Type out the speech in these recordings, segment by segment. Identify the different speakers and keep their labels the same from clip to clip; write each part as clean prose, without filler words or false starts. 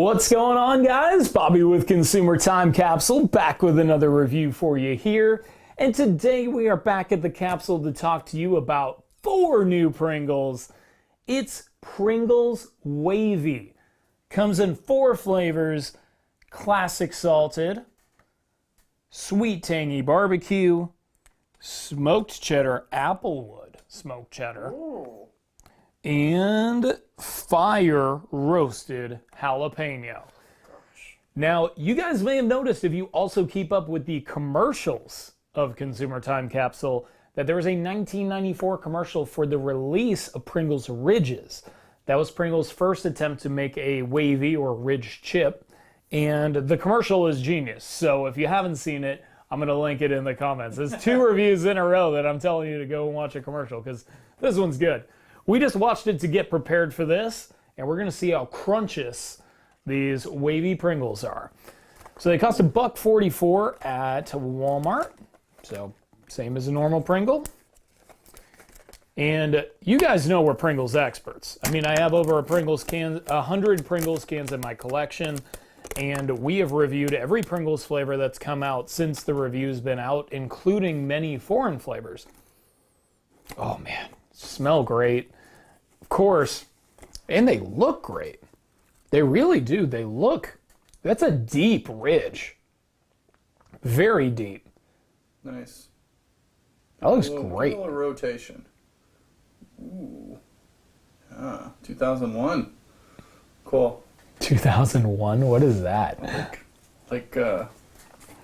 Speaker 1: What's going on, guys? Bobby with Consumer Time Capsule, back with another review for you here. And today we are back at the Capsule to talk to you about 4 new Pringles. It's Pringles Wavy. Comes in 4 flavors: classic salted, sweet tangy barbecue, smoked cheddar Applewood smoked cheddar, and fire roasted jalapeno. Now, you guys may have noticed, if you also keep up with the commercials of Consumer Time Capsule, that there was a 1994 commercial for the release of Pringles Ridges. That was Pringles' first attempt to make a wavy or ridge chip, and the commercial is genius. So if you haven't seen it, I'm going to link it in the comments. There's 2 reviews in a row that I'm telling you to go and watch a commercial, because this one's good. We just watched it to get prepared for this, and we're going to see how crunchous these wavy Pringles are. So they cost $1.44 at Walmart, so same as a normal Pringle. And you guys know we're Pringles experts. I mean, I have over 100 Pringles cans in my collection, and we have reviewed every Pringles flavor that's come out since the review's been out, including many foreign flavors. Oh man, smell great. Of course, and they look great. They really do. They look, that's a deep ridge. Very deep.
Speaker 2: Nice.
Speaker 1: That looks great.
Speaker 2: A little rotation. Ooh. Ah, 2001. Cool.
Speaker 1: 2001? What is that?
Speaker 2: Like the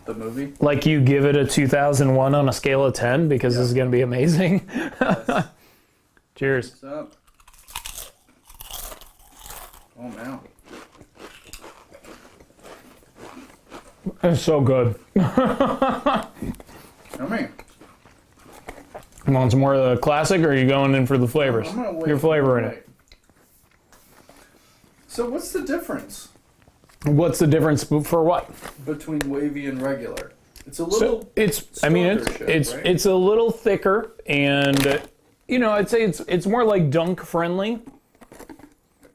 Speaker 2: movie?
Speaker 1: Like you give it a 2001 on a scale of 10 because this is going to be amazing?
Speaker 2: Yes.
Speaker 1: Cheers.
Speaker 2: What's up? Oh, man.
Speaker 1: It's so good.
Speaker 2: Yummy.
Speaker 1: You want some more of the classic, or are you going in for the flavors?
Speaker 2: I'm gonna wait.
Speaker 1: Your flavor in it.
Speaker 2: So what's the difference
Speaker 1: What's the difference for what?
Speaker 2: between wavy and regular? It's a little.
Speaker 1: So it's a little thicker, and you know, I'd say it's more like dunk friendly.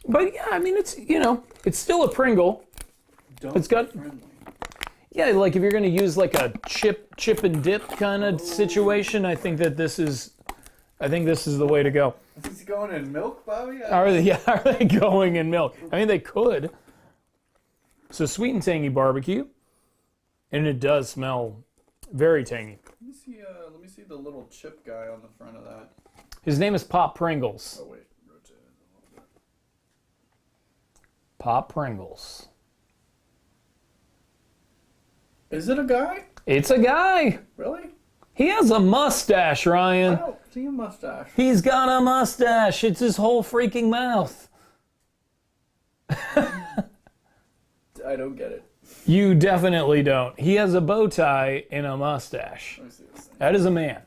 Speaker 1: But yeah, I mean, it's it's still a Pringle. It's got
Speaker 2: friendly.
Speaker 1: Yeah, like if you're gonna use like a chip and dip kind of situation, I think this is the way to go.
Speaker 2: Is it going in milk, Bobby?
Speaker 1: Are they going in milk? I mean, they could. So sweet and tangy barbecue, and it does smell very tangy.
Speaker 2: Let me see the little chip guy on the front of that.
Speaker 1: His name is Pop Pringles.
Speaker 2: Oh wait, rotate it a little bit.
Speaker 1: Pop Pringles.
Speaker 2: Is it a guy?
Speaker 1: It's a guy.
Speaker 2: Really?
Speaker 1: He has a mustache, Ryan.
Speaker 2: I don't see a mustache.
Speaker 1: He's got a mustache. It's his whole freaking mouth.
Speaker 2: I don't get it.
Speaker 1: You definitely don't. He has a bow tie and a mustache.
Speaker 2: Let me see this thing.
Speaker 1: That is a man.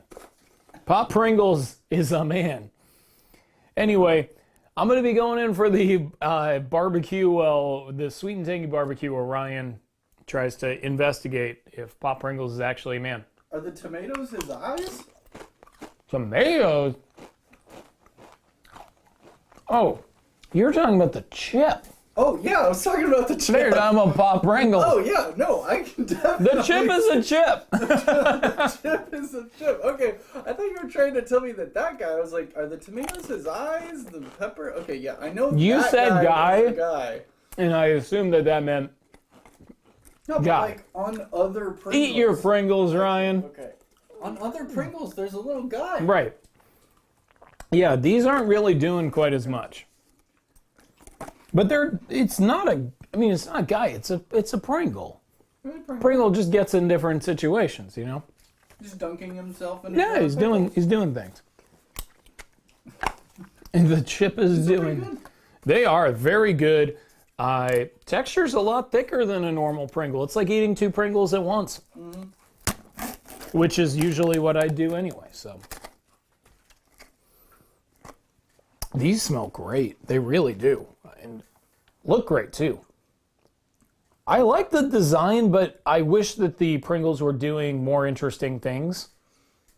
Speaker 1: Pop Pringles is a man. Anyway, I'm going to be going in for the barbecue, the sweet and tangy barbecue, where Ryan tries to investigate if Pop Pringles is actually a man.
Speaker 2: Are the tomatoes his eyes?
Speaker 1: Tomatoes? Oh, you're talking about the chip.
Speaker 2: Oh yeah, I was talking about the chip.
Speaker 1: You're talking about Pop Pringles.
Speaker 2: Oh yeah, no, I can definitely.
Speaker 1: The chip is a chip.
Speaker 2: The chip is a chip. Okay, I thought you were trying to tell me that guy. I was like, are the tomatoes his eyes? The pepper? Okay, yeah, I know.
Speaker 1: You
Speaker 2: that
Speaker 1: said
Speaker 2: guy.
Speaker 1: And I assumed that meant
Speaker 2: No, but
Speaker 1: guy.
Speaker 2: like on other Pringles.
Speaker 1: Eat your Pringles, Ryan.
Speaker 2: Okay. On other Pringles, there's a little guy.
Speaker 1: Right. Yeah, these aren't really doing quite as much. But it's not a guy, it's a Pringle.
Speaker 2: Really,
Speaker 1: Pringle just gets in different situations, you know?
Speaker 2: Just dunking himself in.
Speaker 1: Yeah, he's doing things. And the chip is doing. They are very good. Texture's a lot thicker than a normal Pringle. It's like eating 2 Pringles at once. Mm-hmm. Which is usually what I do anyway, so. These smell great. They really do. And look great too. I like the design, but I wish that the Pringles were doing more interesting things.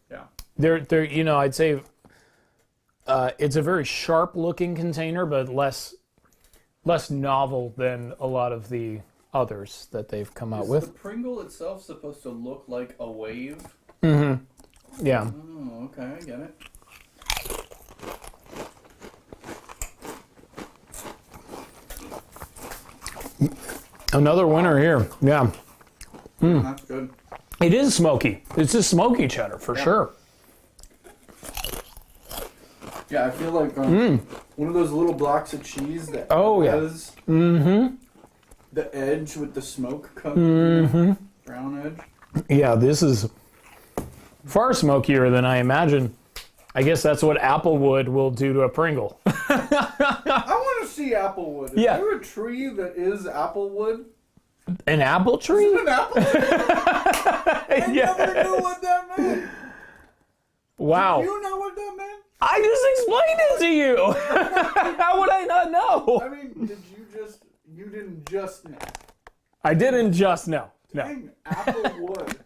Speaker 2: Yeah.
Speaker 1: They're I'd say it's a very sharp looking container, but less less novel than a lot of the others that they've come out with.
Speaker 2: Is the Pringle itself supposed to look like a wave?
Speaker 1: Mm-hmm. Yeah.
Speaker 2: Oh, okay, I get it.
Speaker 1: Another winner here. Yeah.
Speaker 2: That's good.
Speaker 1: It is smoky. It's a smoky cheddar for sure.
Speaker 2: Yeah, I feel like one of those little blocks of cheese that has the edge with the smoke coming, brown edge.
Speaker 1: Yeah, this is far smokier than I imagine. I guess that's what Applewood will do to a Pringle.
Speaker 2: I want to see Applewood. Is there a tree that is Applewood?
Speaker 1: An apple tree?
Speaker 2: Is it an apple tree? I never knew what that meant.
Speaker 1: Wow.
Speaker 2: Do you know what that meant?
Speaker 1: I just explained it to you. How would I not know?
Speaker 2: I mean, you didn't just know.
Speaker 1: I didn't just know. No.
Speaker 2: Dang, Applewood.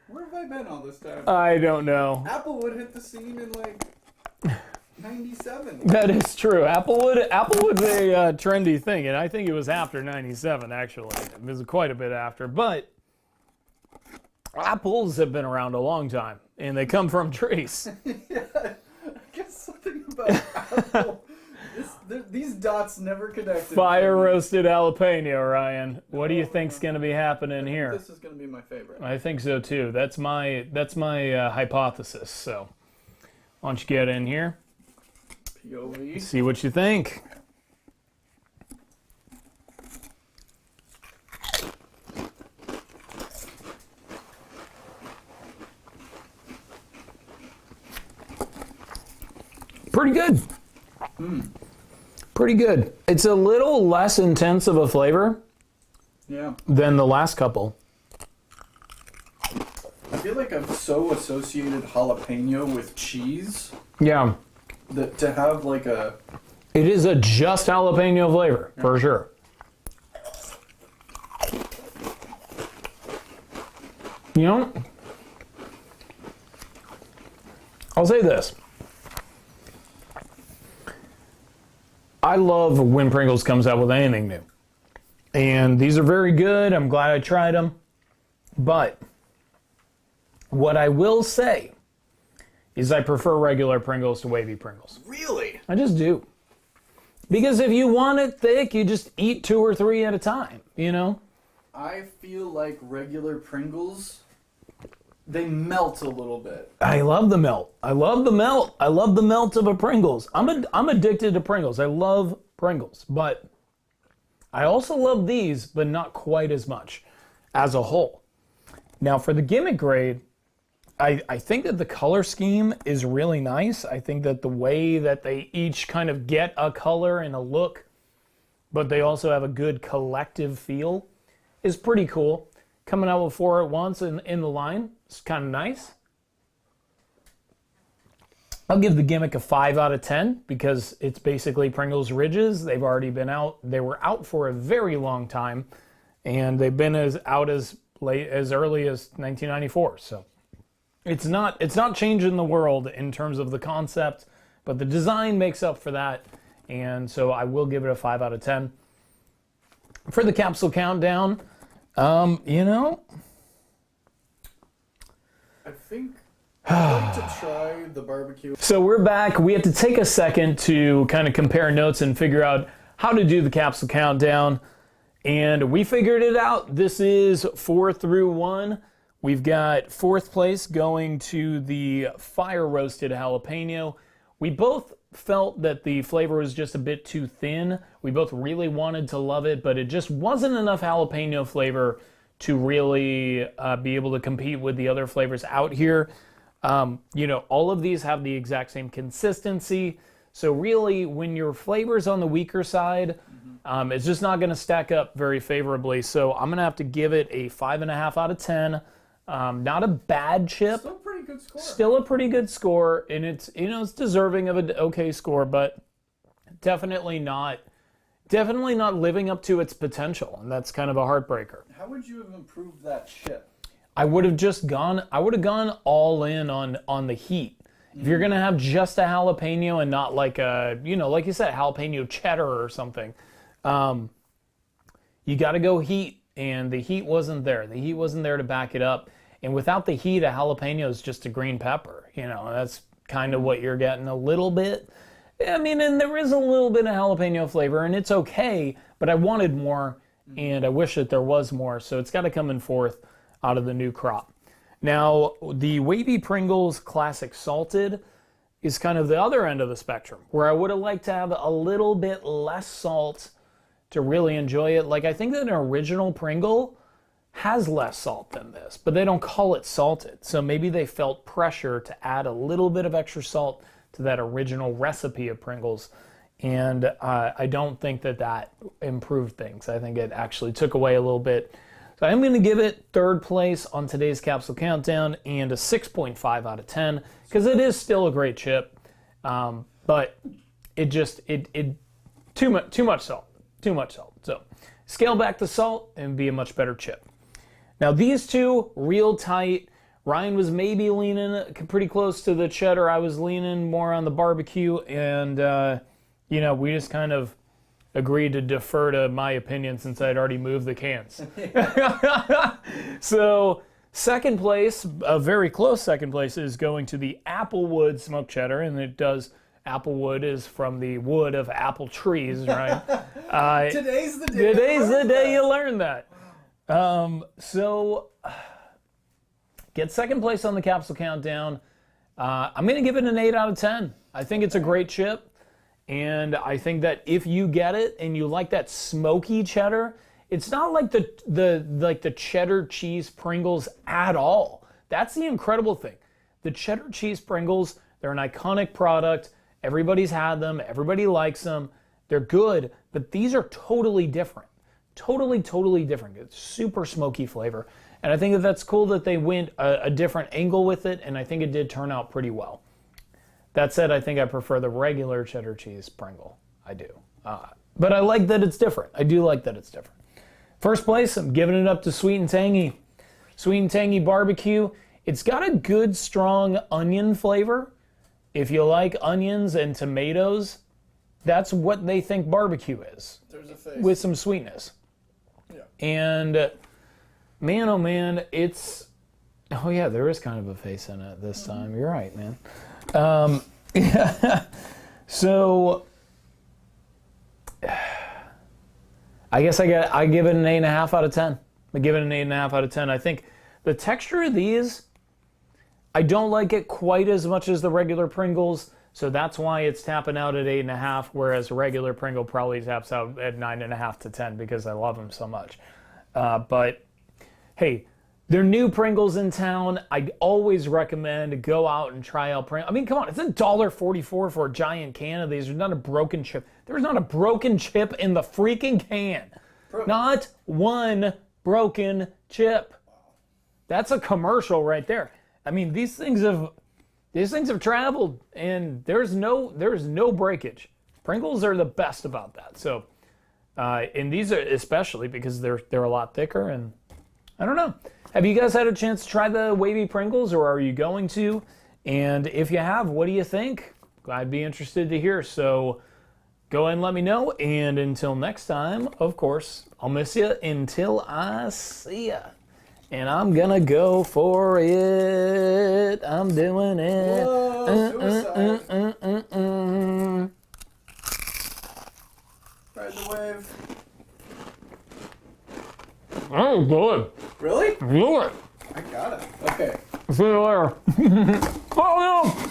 Speaker 2: Where have I been all this time?
Speaker 1: I don't know.
Speaker 2: Applewood hit the scene in like 97.
Speaker 1: That is true. Applewood's a trendy thing, and I think it was after 97, actually. It was quite a bit after. But apples have been around a long time, and they come from trees.
Speaker 2: Yeah, I guess something about apple. These dots never connected.
Speaker 1: Fire roasted jalapeno, Ryan. What do you think's going to be happening here?
Speaker 2: This is going to be my favorite.
Speaker 1: I think so too. That's my hypothesis. So, why don't you get in here?
Speaker 2: POV.
Speaker 1: See what you think. Pretty good. Pretty good. It's a little less intense of a flavor than the last couple.
Speaker 2: I feel like I've so associated jalapeno with cheese
Speaker 1: Yeah.
Speaker 2: that to have like a...
Speaker 1: It is a just jalapeno flavor, for sure. You know, I'll say this. I love when Pringles comes out with anything new. And these are very good. I'm glad I tried them. But what I will say is I prefer regular Pringles to Wavy Pringles.
Speaker 2: Really?
Speaker 1: I just do. Because if you want it thick, you just eat 2 or 3 at a time, you know?
Speaker 2: I feel like regular Pringles, they melt a little bit.
Speaker 1: I love the melt. I love the melt. I love the melt of a Pringles. I'm addicted to Pringles. I love Pringles. But I also love these, but not quite as much as a whole. Now, for the gimmick grade, I think that the color scheme is really nice. I think that the way that they each kind of get a color and a look, but they also have a good collective feel, is pretty cool. Coming out with 4 at once in the line is kind of nice. I'll give the gimmick a 5 out of 10 because it's basically Pringles Ridges. They've already been out. They were out for a very long time, and they've been as early as 1994. So it's not changing the world in terms of the concept, but the design makes up for that. And so I will give it a 5 out of 10. For the capsule countdown, you know,
Speaker 2: I think I'd like to try the barbecue.
Speaker 1: So we're back. We have to take a second to kind of compare notes and figure out how to do the capsule countdown. And we figured it out. This is 4 through 1. We've got 4th place going to the fire roasted jalapeno. We both felt that the flavor was just a bit too thin. We both really wanted to love it, but it just wasn't enough jalapeno flavor to really be able to compete with the other flavors out here. You know, all of these have the exact same consistency. So really, when your flavor's on the weaker side, it's just not going to stack up very favorably. So I'm going to have to give it a 5.5 out of 10. Not a bad chip.
Speaker 2: Still a pretty good score.
Speaker 1: Still a pretty good score, and it's, you know, it's deserving of an okay score, but definitely not living up to its potential, and that's kind of a heartbreaker.
Speaker 2: How would you have improved that chip?
Speaker 1: I would have gone all in on the heat If you're gonna have just a jalapeno and not like a, like you said, jalapeno cheddar or something, you got to go heat, and the heat wasn't there. The heat wasn't there to back it up. And without the heat, a jalapeno is just a green pepper. That's kind of what you're getting a little bit. I mean, and there is a little bit of jalapeno flavor, and it's okay, but I wanted more, and I wish that there was more, so it's got to come in fourth out of the new crop. Now, the Wavy Pringles Classic Salted is kind of the other end of the spectrum, where I would have liked to have a little bit less salt to really enjoy it. Like, I think that an original Pringle has less salt than this, but they don't call it salted. So maybe they felt pressure to add a little bit of extra salt to that original recipe of Pringles. And I don't think that improved things. I think it actually took away a little bit. So I'm going to give it third place on today's Capsule Countdown and a 6.5 out of 10, because it is still a great chip. But too much salt. Too much salt. So scale back the salt and be a much better chip. Now these two, real tight. Ryan was maybe leaning pretty close to the cheddar. I was leaning more on the barbecue, and we just kind of agreed to defer to my opinion since I'd already moved the cans. So second place, a very close second place, is going to the Applewood smoked cheddar, and Applewood is from the wood of apple trees, right?
Speaker 2: Today's the day.
Speaker 1: Today's the day you learn that. So get second place on the Capsule Countdown. I'm going to give it an 8 out of 10. I think it's a great chip, and I think that if you get it and you like that smoky cheddar, it's not like the cheddar cheese Pringles at all. That's the incredible thing. The cheddar cheese Pringles, they're an iconic product. Everybody's had them. Everybody likes them. They're good, but these are totally different. Totally different. It's super smoky flavor. And I think that's cool that they went a different angle with it, and I think it did turn out pretty well. That said, I think I prefer the regular cheddar cheese Pringle. I do. But I like that it's different. I do like that it's different. First place, I'm giving it up to Sweet and Tangy. Sweet and Tangy barbecue. It's got a good, strong onion flavor. If you like onions and tomatoes, that's what they think barbecue is.
Speaker 2: There's a face.
Speaker 1: With some sweetness.
Speaker 2: Yeah.
Speaker 1: And man, oh man, oh yeah, there is kind of a face in it this time. You're right, man. Yeah. So I guess I give it an 8.5 out of 10. I give it an 8.5 out of 10. I think the texture of these, I don't like it quite as much as the regular Pringles, so that's why it's tapping out at 8.5, whereas a regular Pringle probably taps out at 9.5 to 10 because I love them so much. But hey, they're new Pringles in town. I always recommend to go out and try out Pringles. I mean, come on, it's $1.44 for a giant can of these. There's not a broken chip. There's not a broken chip in the freaking can. Not one broken chip. That's a commercial right there. I mean, these things have traveled, and there's no breakage. Pringles are the best about that. So, and these are especially because they're a lot thicker, and I don't know. Have you guys had a chance to try the Wavy Pringles, or are you going to? And if you have, what do you think? I'd be interested to hear. So go ahead and let me know. And until next time, of course, I'll miss you until I see ya. And I'm gonna go for it. I'm doing it.
Speaker 2: Whoa, Ride the wave.
Speaker 1: That was good.
Speaker 2: Really?
Speaker 1: Do it.
Speaker 2: I got it. Okay.
Speaker 1: See you later. Oh no!